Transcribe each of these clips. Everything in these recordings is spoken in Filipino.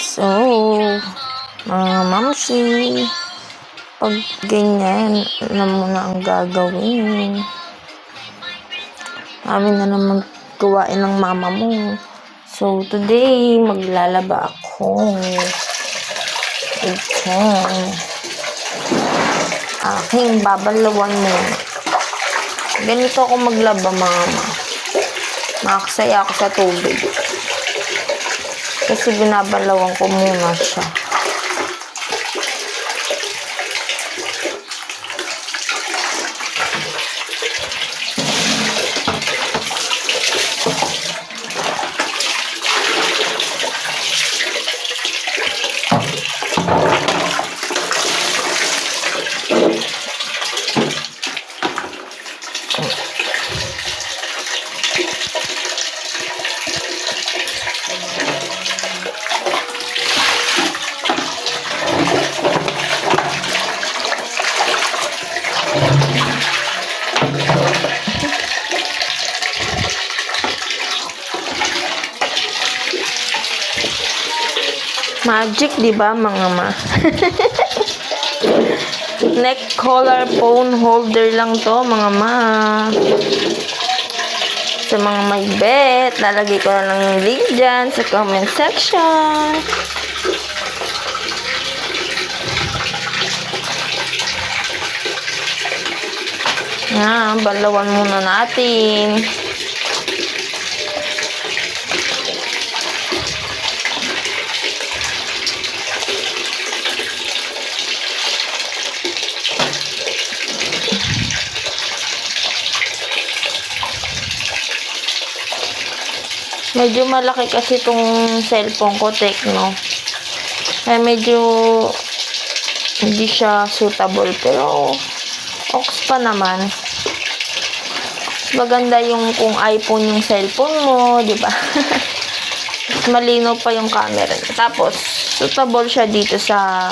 So, mga mamsi, pag ganyan, alam mo na ang gagawin. Amin na naman gawain ng mama mo. So, today, maglalaba ako. Ito. Aking babalawan mo. Ganito ako maglaba, mama. Makaksaya ako sa tubig. Kasi binabalawan ko muna siya. Magic, di ba, mga ma? Neck collar phone holder lang to, mga ma. Sa mga may bet, lalagay ko na lang yung link dyan sa comment section. Yan, balawan muna natin. Medyo malaki kasi itong cellphone ko, Tecno. Kaya medyo hindi siya suitable. Pero, ox pa naman. Maganda yung kung iPhone yung cellphone mo, di ba? Malinaw pa yung camera niya. Tapos, suitable siya dito sa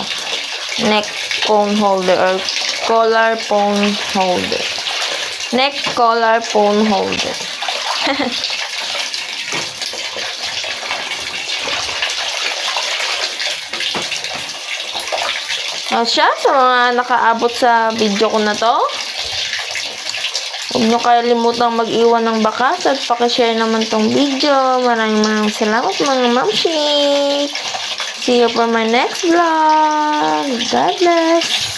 neck phone holder or collar phone holder. Neck collar phone holder. Siya, sa mga nakaabot sa video ko na to, huwag nyo kalimutang mag-iwan ng bakas at pakishare naman tong video. Maraming salamat, mga mamshi. See you for my next vlog. God bless.